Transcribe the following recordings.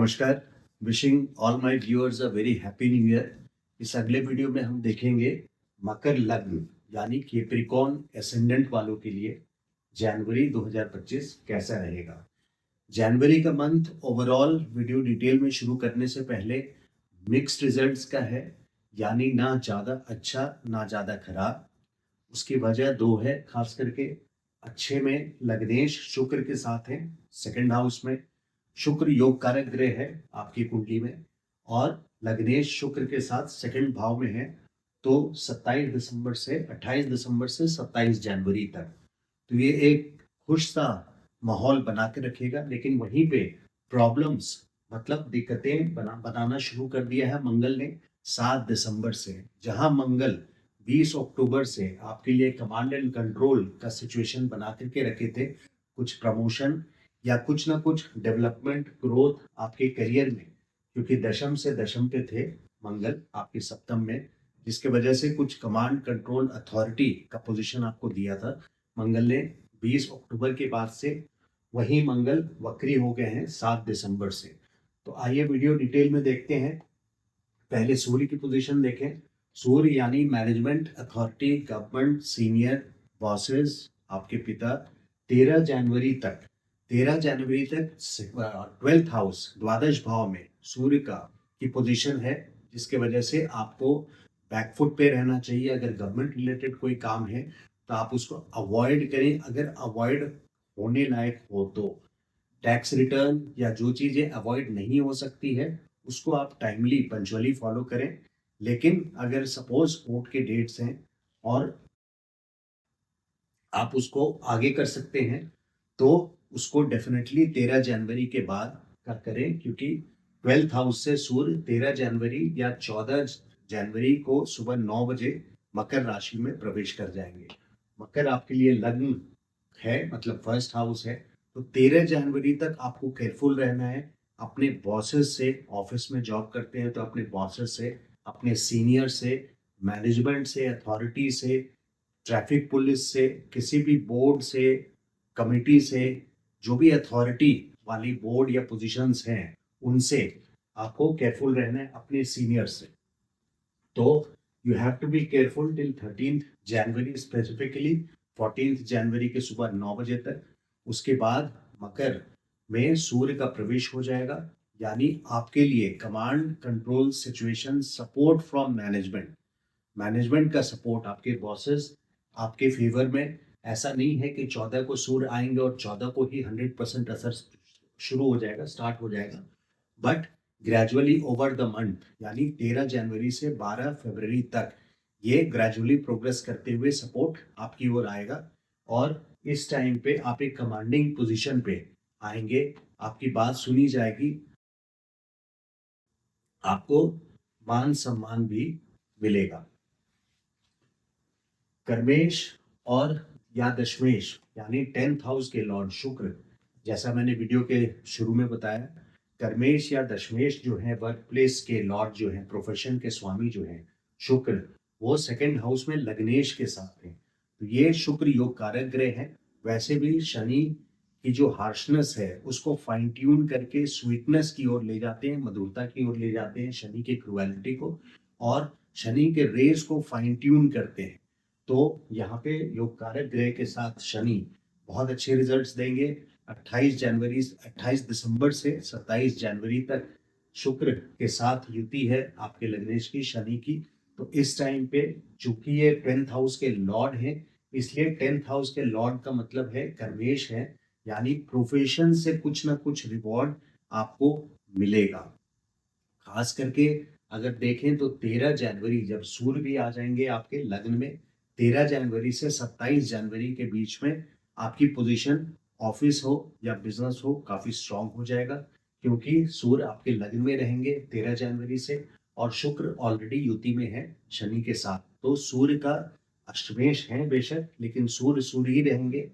नमस्कार। Wishing all my viewers a very happy new year. इस अगले वीडियो में हम देखेंगे मकर लग्न यानी कैप्रिकॉर्न एसेंडेंट वालों के लिए जनवरी 2025 कैसा रहेगा। जनवरी का मंथ ओवरऑल वीडियो डिटेल में शुरू करने से पहले मिक्स्ड रिजल्ट्स का है, यानी ना ज़्यादा अच्छा ना ज़्यादा खराब। उसकी वजह दो है, खास करके अच्छे में लग्नेश शुक्र के साथ है, सेकंड हाउस में शुक्र योग कारक ग्रह है आपकी कुंडली में, और लग्नेश शुक्र के साथ सेकंड भाव में है। तो 27 दिसंबर से 28 दिसंबर से 27 जनवरी तक तो ये एक खुश सा माहौल बना के रखेगा, लेकिन वहीं पे प्रॉब्लम्स मतलब दिक्कतें बनाना शुरू कर दिया है मंगल ने 7 दिसंबर से। जहां मंगल 20 अक्टूबर से आपके लिए कमांड एंड कंट्रोल का सिचुएशन बना करके रखे थे, कुछ प्रमोशन या कुछ ना कुछ डेवलपमेंट ग्रोथ आपके करियर में, क्योंकि दशम से दशम पे थे मंगल आपके सप्तम में, जिसके वजह से कुछ कमांड कंट्रोल अथॉरिटी का पोजीशन आपको दिया था मंगल ने 20 अक्टूबर के बाद से। वही मंगल वक्री हो गए हैं 7 दिसंबर से। तो आइए वीडियो डिटेल में देखते हैं। पहले सूर्य की पोजीशन देखें। सूर्य यानी management authority, government, senior bosses, आपके पिता 13 जनवरी तक 12th हाउस द्वादश भाव में सूर्य का की पोजीशन है, जिसके वजह से आपको बैकफुट पे रहना चाहिए। अगर गवर्नमेंट रिलेटेड कोई काम है तो आप उसको अवॉइड करें। अगर अवॉइड होने लायक हो तो टैक्स रिटर्न या जो चीज़ें अवॉइड नहीं हो सकती है उसको आप टाइमली पंचुअली फॉलो करें। लेकिन अगर सपोज कोर्ट के डेट्स हैं और आप उसको आगे कर सकते हैं तो उसको डेफिनेटली 13 जनवरी के बाद का करें, क्योंकि 12th हाउस से सूर्य 13 जनवरी या 14 जनवरी को सुबह 9 बजे मकर राशि में प्रवेश कर जाएंगे। मकर आपके लिए लग्न है, मतलब फर्स्ट हाउस है। तो 13 जनवरी तक आपको केयरफुल रहना है अपने बॉसेस से। ऑफिस में जॉब करते हैं तो अपने बॉसेस से, अपने सीनियर से, मैनेजमेंट से, अथॉरिटी से, ट्रैफिक पुलिस से, किसी भी बोर्ड से, कमिटी से, जो भी अथॉरिटी वाली बोर्ड या पोजीशंस हैं उनसे आपको केयरफुल रहना है, अपने सीनियर से। तो you have to be careful till 13 January specifically, 14 जनवरी के सुबह 9 बजे तक। उसके बाद मकर में सूर्य का प्रवेश हो जाएगा, यानी आपके लिए command control situation, support from management, management का सपोर्ट, आपके बॉसेस आपके फेवर में। ऐसा नहीं है कि 14 को सूर्य आएंगे और 14 को ही 100% असर शुरू हो जाएगा, स्टार्ट हो जाएगा, but gradually over the month, यानी 13 जनवरी से 12 फरवरी तक ये ग्रेजुअली प्रोग्रेस करते हुए सपोर्ट आपकी ओर आएगा। और इस टाइम पे आप एक कमांडिंग पोजीशन पे आएंगे, आपकी बात सुनी जाएगी, आपको मान सम्मान भी मिलेगा। कर्मेश और या दशमेश यानी 10th हाउस के लॉर्ड शुक्र, जैसा मैंने वीडियो के शुरू में बताया, कर्मेश या दशमेश जो है वर्क प्लेस के लॉर्ड जो है, प्रोफेशन के स्वामी जो है शुक्र, वो सेकंड हाउस में लग्नेश के साथ है। तो ये शुक्र योग कारक ग्रह है। वैसे भी शनि की जो हार्शनेस है उसको फाइन ट्यून करके स्वीटनेस की ओर ले जाते हैं, मधुरता की ओर ले जाते हैं शनि के क्रुएलिटी को, और शनि के रेस को फाइन ट्यून करते हैं। तो यहाँ पे योग कारक ग्रह के साथ शनि बहुत अच्छे रिजल्ट्स देंगे। 28 दिसंबर से 27 जनवरी तक शुक्र के साथ युति है आपके लग्नेश की, शनि की। तो इस टाइम पे चूंकि ये 10th हाउस के लॉर्ड हैं, इसलिए 10th हाउस के लॉर्ड का मतलब है कर्मेश है, यानी प्रोफेशन से कुछ ना कुछ रिवॉर्ड आपको मिलेगा। खास करके अगर देखें तो 13 जनवरी जब सूर्य भी आ जाएंगे आपके लग्न में, 13 जनवरी से 27 जनवरी के बीच में आपकी पोजीशन ऑफिस हो या बिजनेस हो काफी स्ट्रांग हो जाएगा, क्योंकि सूर्य आपके लग्न में रहेंगे 13 जनवरी से, और शुक्र ऑलरेडी युति में है शनि के साथ। तो सूर्य का अष्टमेश है बेशक, लेकिन सूर्य सूर्य ही रहेंगे।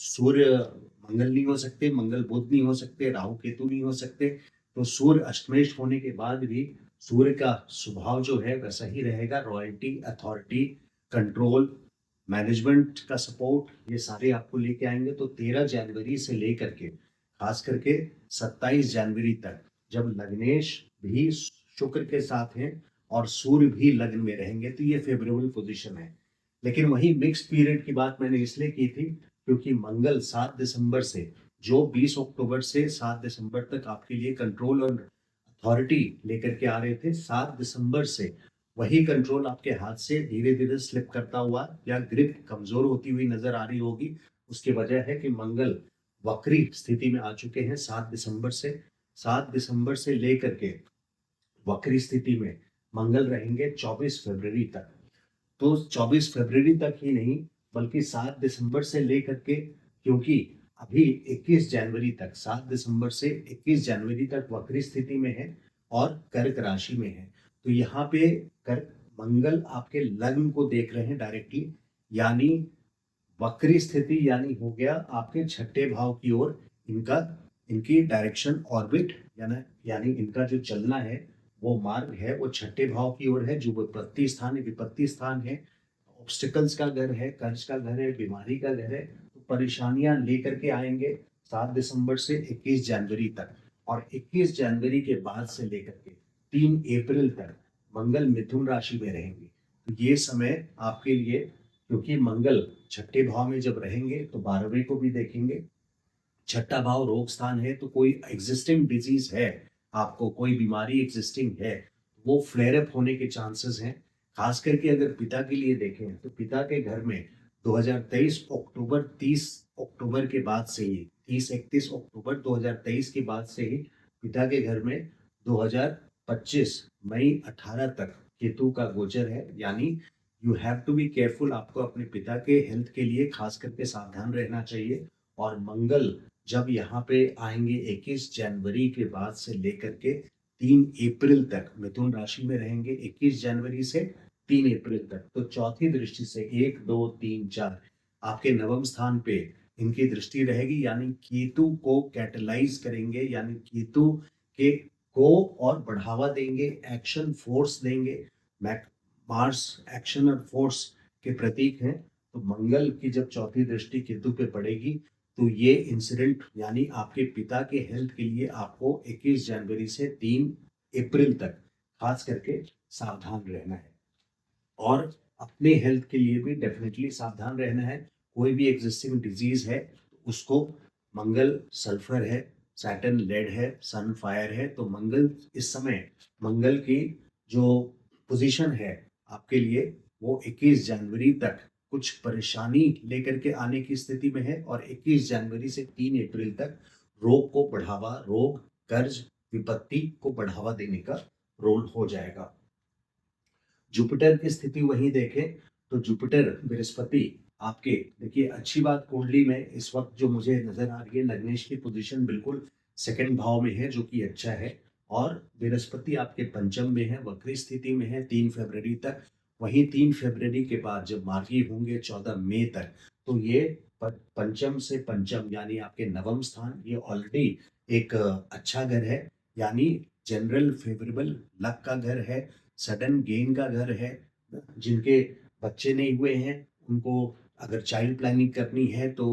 सूर्य मंगल नहीं हो सकते, मंगल बुध नहीं हो सकते, राहु केतु नहीं हो सकते। तो सूर्य अष्टमेश होने के बाद भी सूर्य का स्वभाव जो है वैसा ही रहेगा। रॉयल्टी, अथॉरिटी, कंट्रोल, मैनेजमेंट का सपोर्ट, ये सारे आपको लेके आएंगे। तो 13 जनवरी से लेकर के खास करके 27 जनवरी तक जब लग्नेश भी शुक्र के साथ हैं और सूर्य भी लग्न में रहेंगे तो ये फेवरेबल पोजीशन है। लेकिन वही मिक्स पीरियड की बात मैंने इसलिए की थी क्योंकि मंगल 7 दिसंबर से, जो 20 अक्टूबर से 7 दिसंबर तक आपके लिए कंट्रोल और अथॉरिटी लेकर के आ रहे थे, 7 दिसंबर से वही कंट्रोल आपके हाथ से धीरे धीरे स्लिप करता हुआ या ग्रिप कमजोर होती हुई नजर आ रही होगी। उसकी वजह है कि मंगल वक्री स्थिति में आ चुके हैं 7 दिसंबर से। 7 दिसंबर से लेकर के वक्री स्थिति में मंगल रहेंगे 24 फरवरी तक। तो 24 फरवरी तक ही नहीं बल्कि 7 दिसंबर से लेकर के, क्योंकि अभी 21 जनवरी तक, 7 दिसंबर से 21 जनवरी तक वक्री स्थिति में है और कर्क राशि में है। तो यहाँ पे कर्क मंगल आपके लग्न को देख रहे हैं डायरेक्टली, यानी वक्री स्थिति यानी हो गया आपके छठे भाव की ओर इनका, इनकी डायरेक्शन ऑर्बिट यानी इनका जो चलना है वो मार्ग है वो छठे भाव की ओर है, जो विपत्ति स्थान है, विपत्ति स्थान है, ऑब्स्टिकल्स का घर है, कर्ज का घर है, बीमारी का घर है। तो परेशानियां लेकर के आएंगे 7 दिसंबर से 21 जनवरी तक, और 21 जनवरी के बाद से लेकर के 3 अप्रैल तक मंगल मिथुन राशि में रहेंगे। तो ये समय आपके लिए, क्योंकि मंगल छठे भाव में जब रहेंगे तो 12वें को भी देखेंगे। छठा भाव रोग स्थान है, तो कोई एग्जिस्टिंग डिजीज है, आपको कोई बीमारी एग्जिस्टिंग है, वो फ्लेयर अप होने के चांसेस हैं। खास करके अगर पिता के लिए देखें तो पिता के घर में 2023 अक्टूबर 30 अक्टूबर के बाद से ही, 30-31 अक्टूबर 2023 के बाद से ही पिता के घर में 2025 मई 18 तक केतु का गोचर है। यानी you have to be careful, आपको अपने पिता के हेल्थ के लिए खास करके सावधान रहना चाहिए। और मंगल जब यहाँ पे आएंगे 21 जनवरी के बाद से लेकर के 3 अप्रैल तक मिथुन राशि में रहेंगे, 21 जनवरी से 3 अप्रैल तक। तो चौथी दृष्टि से 1 2 3 4 आपके नवम स्थान पे इनकी दृष्टि रहेगी, यानी केतु को कैटलाइज करेंगे, यानी केतु के को और बढ़ावा देंगे, एक्शन फोर्स देंगे। मार्स एक्शन और फोर्स के प्रतीक हैं। तो मंगल की जब चौथी दृष्टि केतु पे पड़ेगी तो ये इंसिडेंट, यानी आपके पिता के हेल्थ के लिए आपको 21 जनवरी से 3 अप्रैल तक खास करके सावधान रहना है। और अपने हेल्थ के लिए भी डेफिनेटली सावधान रहना है। कोई भी एग्जिस्टिंग डिजीज है उसको, मंगल सल्फर है, सैटर्न लेड है, सन फायर है, तो मंगल इस समय, मंगल की जो पोजीशन है आपके लिए वो 21 जनवरी तक कुछ परेशानी लेकर के आने की स्थिति में है, और 21 जनवरी से 3 अप्रैल तक रोग को बढ़ावा, रोग, कर्ज, विपत्ति को बढ़ावा देने का रोल हो जाएगा। जुपिटर की स्थिति वहीं देखें तो जुपिटर बृहस्पति आपके, देखिए अच्छी बात कुंडली में इस वक्त जो मुझे नजर आ रही है, लग्नेश की पोजीशन बिल्कुल सेकंड भाव में है जो कि अच्छा है, और बृहस्पति आपके पंचम में है, वक्री स्थिति में है 3 फरवरी तक। वहीं 3 फरवरी के बाद जब मार्गी होंगे 14 मई तक, तो ये पंचम से पंचम यानी आपके नवम स्थान, ये ऑलरेडी एक अच्छा घर है, यानी जनरल फेवरेबल लक का घर है, सडन गेन का घर है। जिनके बच्चे नहीं हुए हैं उनको अगर चाइल्ड प्लानिंग करनी है तो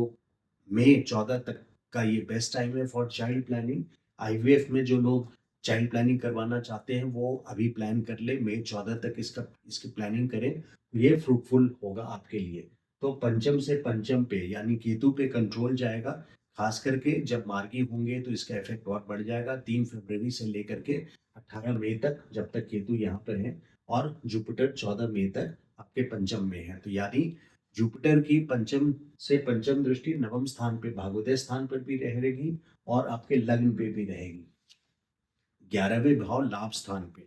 मई 14 तक का ये बेस्ट टाइम है फॉर चाइल्ड प्लानिंग। आईवीएफ में जो लोग चाइल्ड प्लानिंग करवाना चाहते हैं वो अभी प्लान कर ले, मई 14 तक इसकी प्लानिंग करें, ये फ्रूटफुल होगा आपके लिए। तो पंचम से पंचम पे यानी केतु पे कंट्रोल जाएगा, खास करके जब मार्गी होंगे तो इसका इफेक्ट और बढ़ जाएगा 3 फरवरी से लेकर के 18 मई तक, जब तक केतु यहाँ पर है, और जुपिटर 14 मई तक आपके पंचम में है। तो यानी जुपिटर की पंचम से पंचम दृष्टि नवम स्थान पे, भाग्योदय स्थान पर भी रहेगी और आपके लग्न पे भी रहेगी। 11वें भाव लाभ स्थान पे,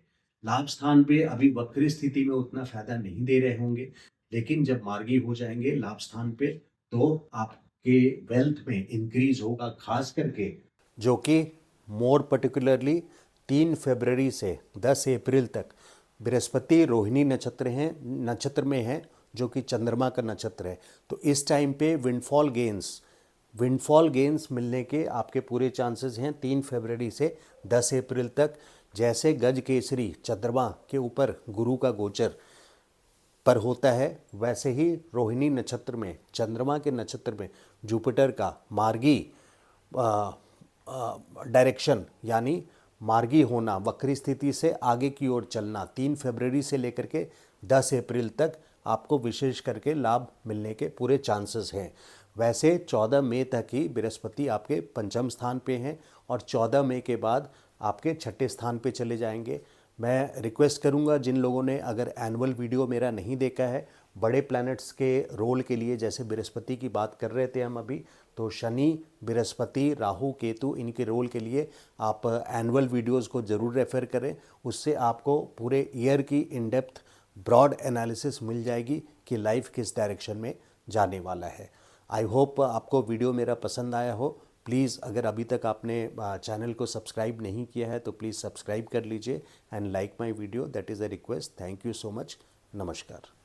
लाभ स्थान पे अभी वक्री स्थिति में उतना फायदा नहीं दे रहे होंगे, लेकिन जब मार्गी हो जाएंगे लाभ स्थान पे तो आपके वेल्थ में इंक्रीज होगा, खास करके जो कि मोर पर्टिकुलरली 3 फरवरी से 10 अप्रैल तक बृहस्पति रोहिणी नक्षत्र में है जो कि चंद्रमा का नक्षत्र है। तो इस टाइम पे विंडफॉल गेन्स मिलने के आपके पूरे चांसेस हैं 3 फरवरी से 10 अप्रैल तक। जैसे गज केसरी चंद्रमा के ऊपर गुरु का गोचर पर होता है, वैसे ही रोहिणी नक्षत्र में, चंद्रमा के नक्षत्र में जुपिटर का मार्गी डायरेक्शन यानी मार्गी होना, वक्री स्थिति से आगे की ओर चलना 3 फरवरी से लेकर के 10 अप्रैल तक आपको विशेष करके लाभ मिलने के पूरे चांसेस हैं। वैसे 14 मई तक ही बृहस्पति आपके पंचम स्थान पे हैं और 14 मई के बाद आपके छठे स्थान पे चले जाएंगे। मैं रिक्वेस्ट करूंगा जिन लोगों ने अगर एनुअल वीडियो मेरा नहीं देखा है, बड़े प्लैनेट्स के रोल के लिए, जैसे बृहस्पति की बात कर रहे थे हम अभी, तो शनि, बृहस्पति, राहु, केतु, इनके रोल के लिए आप एनुअल वीडियोस को ज़रूर रेफ़र करें। उससे आपको पूरे ईयर की इन डेप्थ ब्रॉड एनालिसिस मिल जाएगी कि लाइफ किस डायरेक्शन में जाने वाला है। आई होप आपको वीडियो मेरा पसंद आया हो। प्लीज़ अगर अभी तक आपने चैनल को सब्सक्राइब नहीं किया है तो प्लीज़ सब्सक्राइब कर लीजिए and like my video, that is a request. Thank you so much. नमस्कार।